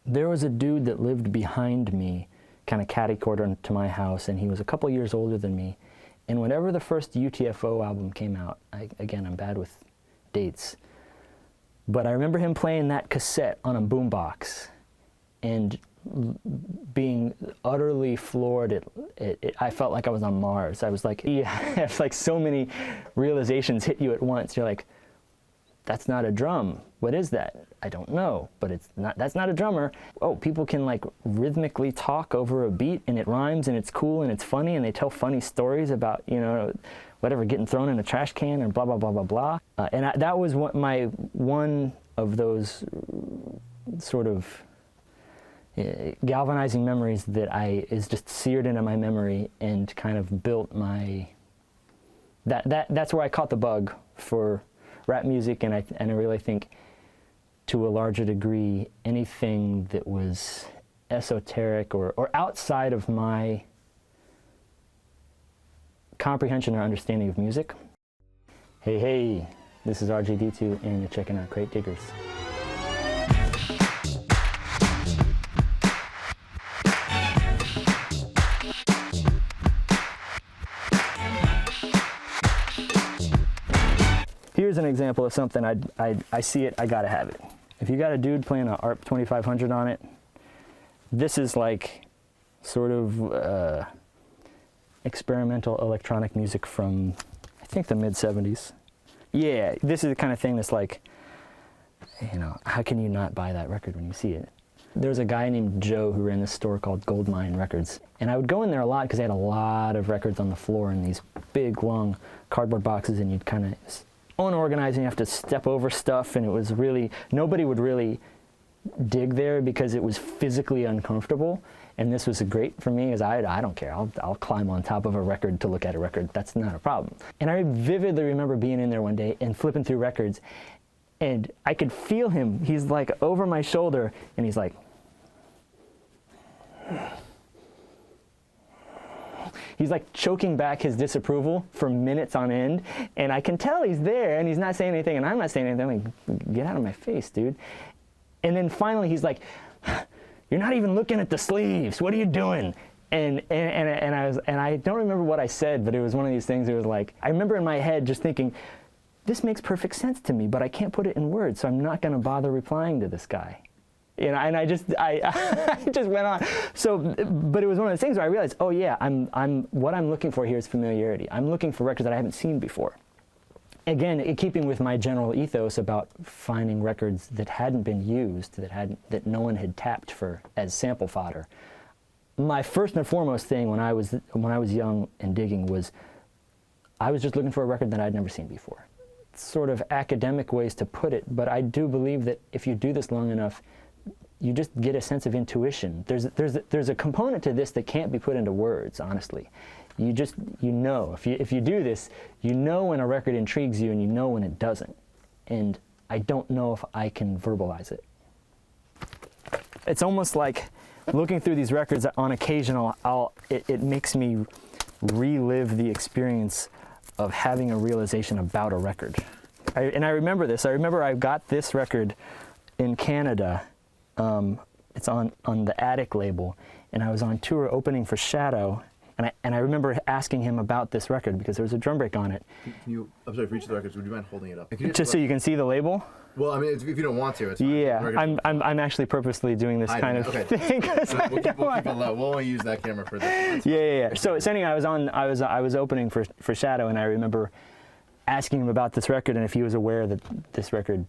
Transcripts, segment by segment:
There was a dude that lived behind me, kind of catty-corner to my house, and he was a couple years older than me. And whenever the first UTFO album came out, again, I'm bad with dates, but I remember him playing that cassette on a boombox and being utterly floored. I felt like I was on Mars. I was like, yeah, it's like so many realizations hit you at once. You're like, that's not a drum. What is that? I don't know, but it's not, that's not a drummer. Oh, people can like rhythmically talk over a beat and it rhymes and it's cool and it's funny and they tell funny stories about, you know, whatever, getting thrown in a trash can and blah, blah, blah, blah, blah. That was one of those sort of galvanizing memories that is just seared into my memory and kind of built my, that's where I caught the bug for rap music, and I really think to a larger degree anything that was esoteric or outside of my comprehension or understanding of music. Hey, this is RJD2 and you're checking out Crate Diggers. Here's an example of something I see it, I gotta have it. If you got a dude playing an ARP 2500 on it, this is like sort of experimental electronic music from, I think, the mid-70s. Yeah, this is the kind of thing that's like, you know, how can you not buy that record when you see it? There's a guy named Joe who ran this store called Goldmine Records, and I would go in there a lot because they had a lot of records on the floor in these big, long cardboard boxes, and you'd kind of unorganized and you have to step over stuff, and it was really, nobody would really dig there because it was physically uncomfortable. And this was great for me because I don't care. I'll climb on top of a record to look at a record. That's not a problem. And I vividly remember being in there one day and flipping through records, and I could feel him. He's like over my shoulder, and he's like, he's like choking back his disapproval for minutes on end, and I can tell he's there, and he's not saying anything, and I'm not saying anything. I'm like, get out of my face, dude. And then finally he's like, you're not even looking at the sleeves. What are you doing? And I don't remember what I said, but it was one of these things. It was like, I remember in my head just thinking, this makes perfect sense to me, but I can't put it in words, so I'm not going to bother replying to this guy. You know, and I just went on. So, but it was one of those things where I realized, oh yeah, what I'm looking for here is familiarity. I'm looking for records that I haven't seen before. Again, in keeping with my general ethos about finding records that hadn't been used, that no one had tapped for as sample fodder. My first and foremost thing when I was young and digging was, I was just looking for a record that I'd never seen before. Sort of academic ways to put it, but I do believe that if you do this long enough, you just get a sense of intuition. There's a component to this that can't be put into words, honestly. You know, if you do this, you know when a record intrigues you and you know when it doesn't. And I don't know if I can verbalize it. It's almost like looking through these records on occasion, it makes me relive the experience of having a realization about a record. And I remember this. I remember I got this record in Canada. It's on the Attic label, and I was on tour opening for Shadow, and I remember asking him about this record because there was a drum break on it. I'm sorry, for each of the records, would you mind holding it up? Just so you can see the label? Well, I mean, if you don't want to, it's fine. Yeah, I'm actually purposely doing this kind of thing. We'll keep it low. We'll only use that camera for this. Yeah. So anyway, I was opening for Shadow, and I remember asking him about this record and if he was aware that this record,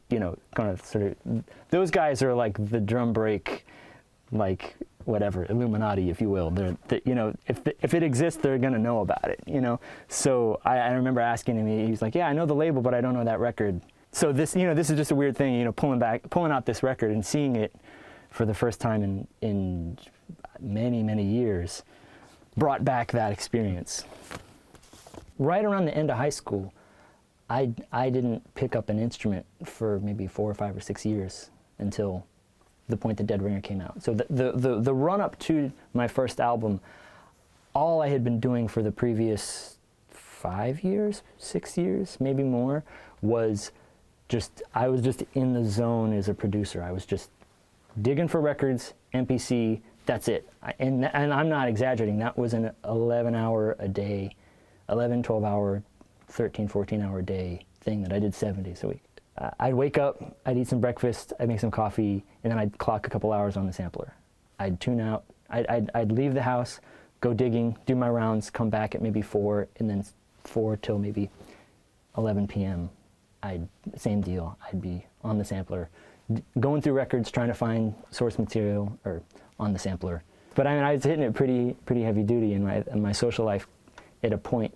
you know, kind of sort of, those guys are like the drum break, like whatever, Illuminati, if you will. You know, if it exists, they're gonna know about it, you know. So I remember asking him, he was like, yeah, I know the label, but I don't know that record. So this, you know, this is just a weird thing, you know, pulling out this record and seeing it for the first time in many years brought back that experience. Right around the end of high school, I didn't pick up an instrument for maybe 4 or 5 or 6 years until the point that Dead Ringer came out. So the run-up to my first album, all I had been doing for the previous 5 years, 6 years, maybe more, was I was just in the zone as a producer. I was just digging for records, MPC, that's it. And I'm not exaggerating. That was an 11-hour a day, 11, 12-hour, 13, 14-hour day thing that I did 7 days a week. I'd wake up, I'd eat some breakfast, I'd make some coffee, and then I'd clock a couple hours on the sampler. I'd tune out, I'd leave the house, go digging, do my rounds, come back at maybe 4, and then 4 till maybe 11 p.m. Same deal, I'd be on the sampler, going through records, trying to find source material or on the sampler. But I mean, I was hitting it pretty heavy duty, and my social life at a point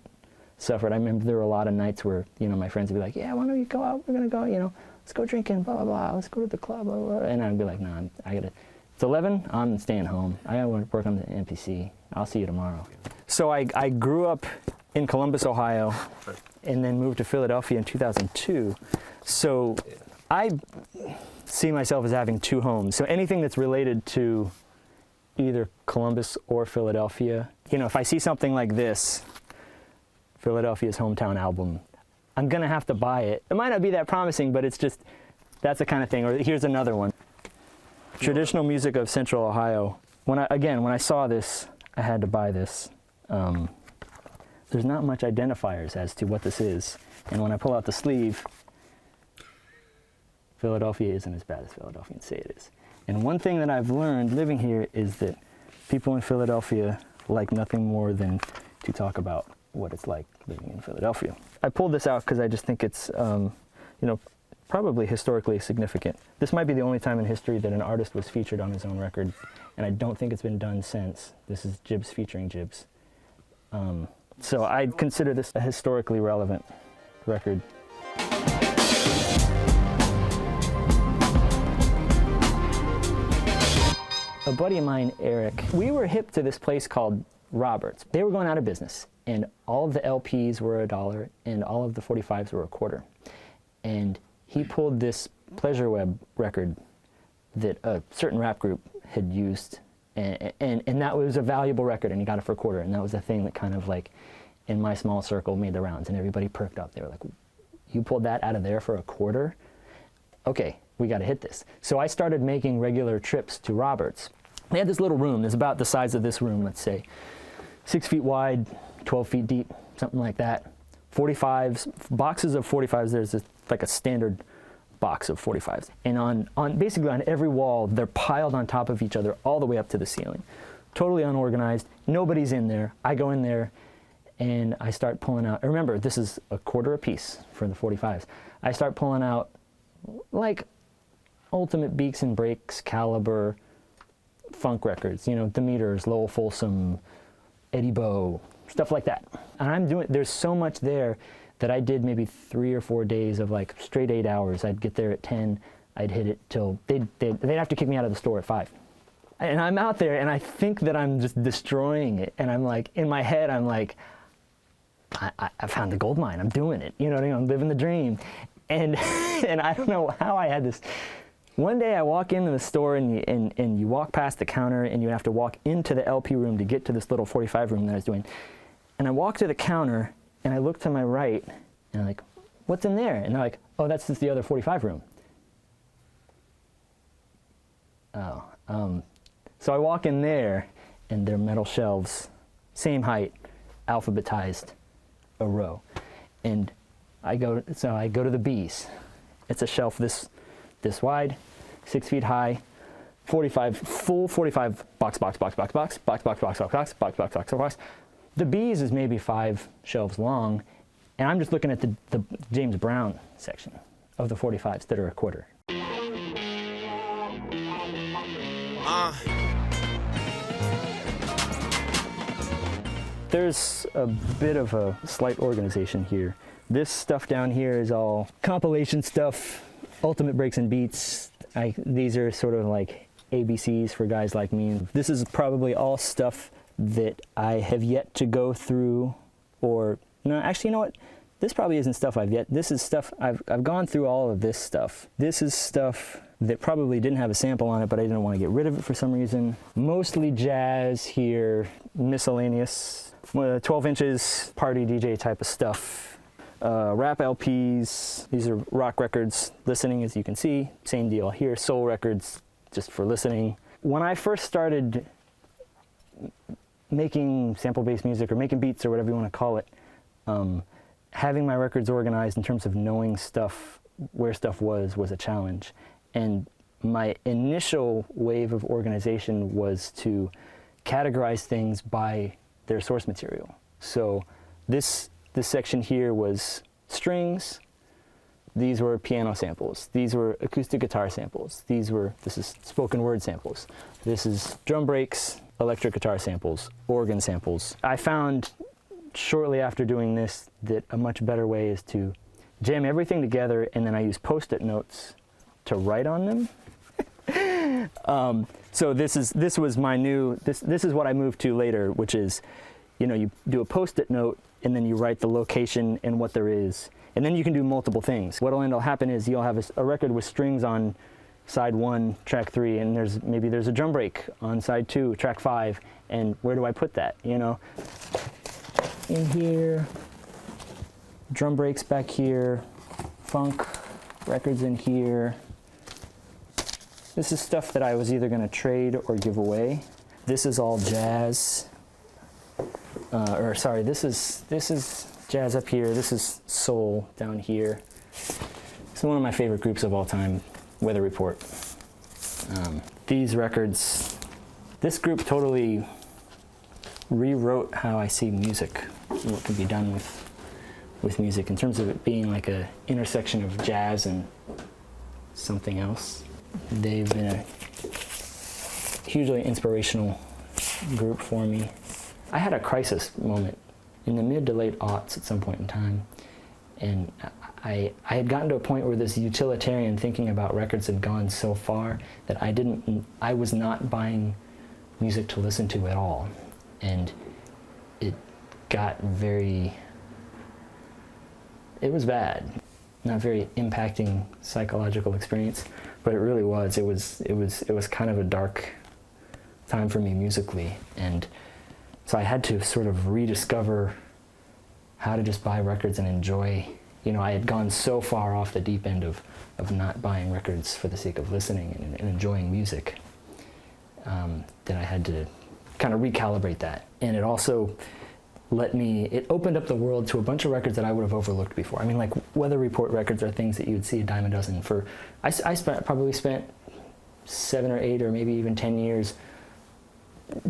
suffered. I remember there were a lot of nights where, you know, my friends would be like, yeah, why don't you go out? We're going to go, you know, let's go drinking, blah, blah, blah. Let's go to the club, blah, blah. And I'd be like, no, I got to, it's 11, I'm staying home. I got to work on the MPC. I'll see you tomorrow. So I grew up in Columbus, Ohio, and then moved to Philadelphia in 2002. So I see myself as having 2 homes. So anything that's related to either Columbus or Philadelphia, you know, if I see something like this, Philadelphia's Hometown album, I'm gonna have to buy it. It might not be that promising, but it's just, that's the kind of thing. Or here's another one. Traditional music of Central Ohio. When I saw this, I had to buy this. There's not much identifiers as to what this is. And when I pull out the sleeve, Philadelphia isn't as bad as Philadelphians say it is. And one thing that I've learned living here is that people in Philadelphia like nothing more than to talk about what it's like living in Philadelphia. I pulled this out because I just think it's, you know, probably historically significant. This might be the only time in history that an artist was featured on his own record, and I don't think it's been done since. This is Jibbs featuring Jibbs. So I consider this a historically relevant record. A buddy of mine, Eric, we were hip to this place called Roberts. They were going out of business, and all of the LPs were $1, and all of the 45s were $0.25. And he pulled this Pleasure Web record that a certain rap group had used, and that was a valuable record, and he got it for $0.25. And that was the thing that kind of like, in my small circle, made the rounds, and everybody perked up. They were like, you pulled that out of there for $0.25? Okay, we got to hit this. So I started making regular trips to Roberts. They had this little room. It's about the size of this room, let's say. 6 feet wide, 12 feet deep, something like that. 45s, boxes of 45s. There's like a standard box of 45s. And on basically on every wall, they're piled on top of each other all the way up to the ceiling. Totally unorganized. Nobody's in there. I go in there and I start pulling out. Remember, this is $0.25 a piece for the 45s. I start pulling out like Ultimate Beaks and Breaks, Caliber, funk records, you know, Demeters, Lowell Folsom, Eddie Bo, stuff like that. And there's so much there that I did maybe 3 or 4 days of like straight 8 hours. I'd get there at 10, I'd hit it till, they'd have to kick me out of the store at 5. And I'm out there and I think that I'm just destroying it. And I'm like, in my head, I'm like, I found the gold mine, I'm doing it. You know what I mean? I'm living the dream. And I don't know how I had this. One day I walk into the store and you walk past the counter and you have to walk into the LP room to get to this little 45 room that I was doing. And I walk to the counter and I look to my right and I'm like, what's in there? And they're like, oh, that's just the other 45 room. Oh, so I walk in there and they're metal shelves, same height, alphabetized, a row. And I go to the B's. It's a shelf this wide, 6 feet high, 45, full 45 box. The B's is maybe 5 shelves long, and I'm just looking at the James Brown section of the 45s that are $0.25. There's a bit of a slight organization here. This stuff down here is all compilation stuff, Ultimate Breaks and Beats. These are sort of like ABCs for guys like me. This is probably all stuff that I have yet to go through, or no, actually, you know what? This probably isn't stuff this is stuff, I've gone through all of this stuff. This is stuff that probably didn't have a sample on it, but I didn't want to get rid of it for some reason. Mostly jazz here, miscellaneous, 12 inches, party DJ type of stuff. Rap LPs, these are rock records. Listening, as you can see, same deal here. Soul records, just for listening. When I first started making sample-based music or making beats or whatever you want to call it, having my records organized in terms of knowing stuff, where stuff was a challenge. And my initial wave of organization was to categorize things by their source material. So this section here was strings. These were piano samples. These were acoustic guitar samples. This is spoken word samples. This is drum breaks, electric guitar samples, organ samples. I found shortly after doing this that a much better way is to jam everything together, and then I use Post-it notes to write on them. So this is what I moved to later, which is, you do a Post-it note and then you write the location and what there is, and then you can do multiple things. What'll end up happen is you'll have a record with strings on side 1, track 3, and there's a drum break on side 2, track 5, and where do I put that? In here, drum breaks back here, funk records in here. This is stuff that I was either going to trade or give away. This is all jazz. This is jazz up here. This is soul down here. It's one of my favorite groups of all time, Weather Report. These records, this group totally rewrote how I see music, what can be done with music in terms of it being like a intersection of jazz and something else. They've been a hugely inspirational group for me. I had a crisis moment in the mid to late aughts at some point in time, and I had gotten to a point where this utilitarian thinking about records had gone so far that I was not buying music to listen to at all, and it was bad. Not very impacting psychological experience, but it really was. It was kind of a dark time for me musically, and so I had to sort of rediscover how to just buy records and enjoy. I had gone so far off the deep end of not buying records for the sake of listening and enjoying music that I had to kind of recalibrate that. And it also it opened up the world to a bunch of records that I would have overlooked before. I mean, like Weather Report records are things that you would see a dime a dozen for. I probably spent 7 or 8 or maybe even 10 years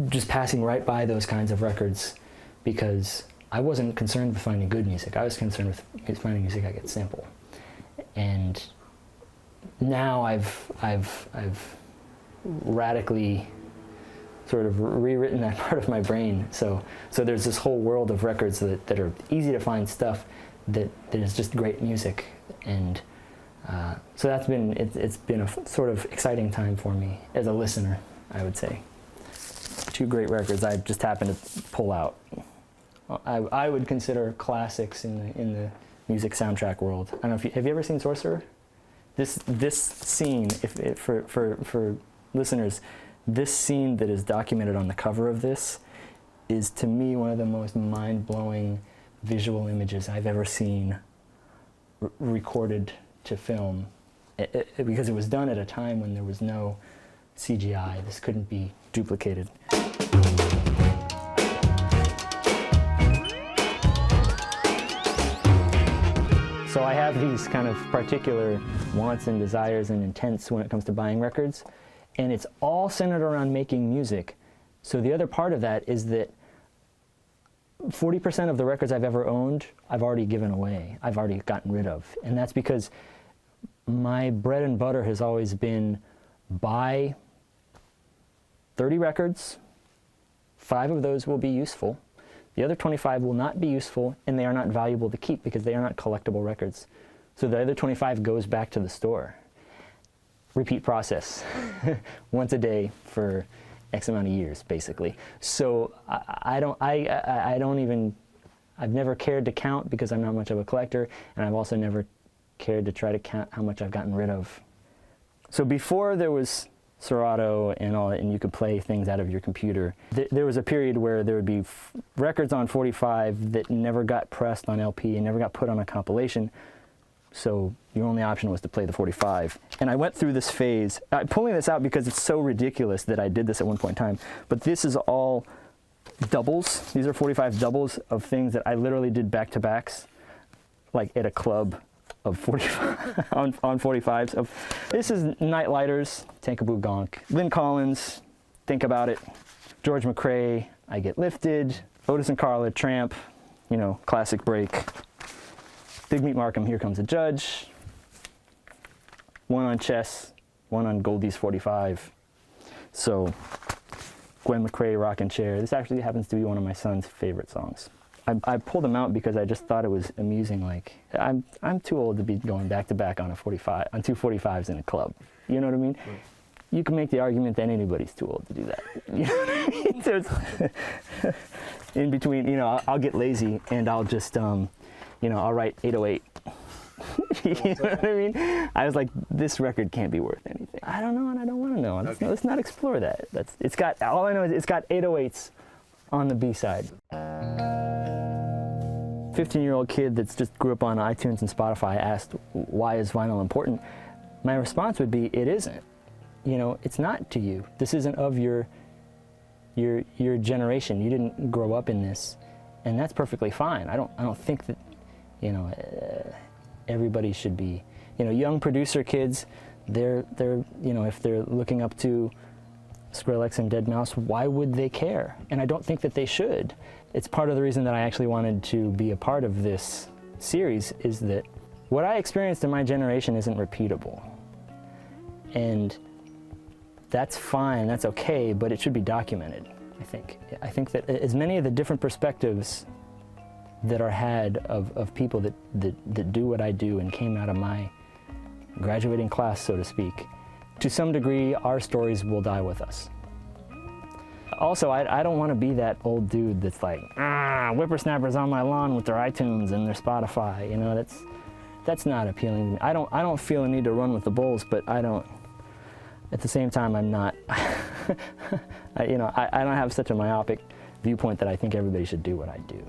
just passing right by those kinds of records because I wasn't concerned with finding good music. I was concerned with finding music I could sample. And now I've radically sort of rewritten that part of my brain. So there's this whole world of records that are easy to find stuff that is just great music. And so it's been a sort of exciting time for me as a listener, I would say. 2 great records I just happened to pull out. I would consider classics in the music soundtrack world. I don't know have you ever seen Sorcerer? This scene, for listeners, this scene that is documented on the cover of this is to me one of the most mind-blowing visual images I've ever seen recorded to film, because it was done at a time when there was no CGI. This couldn't be duplicated. So I have these kind of particular wants and desires and intents when it comes to buying records, and it's all centered around making music. So the other part of that is that 40% of the records I've ever owned, I've already given away. I've already gotten rid of. And that's because my bread and butter has always been buy 30 records, 5 of those will be useful. The other 25 will not be useful, and they are not valuable to keep because they are not collectible records. So the other 25 goes back to the store. Repeat process, once a day for X amount of years, basically. So I've never cared to count because I'm not much of a collector, and I've also never cared to try to count how much I've gotten rid of. So before there was Serato and all that, and you could play things out of your computer, there was a period where there would be records on 45 that never got pressed on LP and never got put on a compilation So your only option was to play the 45. And I went through this phase. I'm pulling this out because it's so ridiculous that I did this at one point in time. But this is all doubles. These are 45 doubles of things that I literally did back-to-backs, like at a club of 45 on 45s. This is Nightlighters, Tankaboo Gonk. Lynn Collins, Think About It. George McRae, I Get Lifted. Otis and Carla, Tramp, you know, classic break. Big Meat Markham, Here Comes the Judge. One on Chess, one on Goldie's 45. So, Gwen McRae, Rockin' Chair. This actually happens to be one of my son's favorite songs. I pulled them out because I just thought it was amusing. Like, I'm too old to be going back to back on a 45, on two 45s in a club. You know what I mean? Right. You can make the argument that anybody's too old to do that. You know what I mean? So it's in between, you know, I'll get lazy and I'll just, you know, I'll write 808. You know what I mean? I was like, this record can't be worth anything. I don't know, and I don't want to know. Okay. Let's not explore that. It's got, all I know is it's got 808s on the B-side. 15-year-old kid that's just grew up on iTunes and Spotify asked, why is vinyl important? My response would be, it isn't. You know, it's not to you. This isn't of your generation. You didn't grow up in this, and that's perfectly fine. I don't think that, you know, everybody should be, you know, young producer kids, they're you know, if they're looking up to Skrillex and Deadmau5, why would they care? And I don't think that they should. It's part of the reason that I actually wanted to be a part of this series, is that what I experienced in my generation isn't repeatable. And that's fine, that's okay, but it should be documented, I think. I think that as many of the different perspectives that are had of people that do what I do and came out of my graduating class, so to speak, to some degree, our stories will die with us. Also, I don't want to be that old dude that's like, whippersnappers on my lawn with their iTunes and their Spotify. You know, that's not appealing to me. I don't feel a need to run with the bulls, but I don't. At the same time, I'm not. You know, I don't have such a myopic viewpoint that I think everybody should do what I do.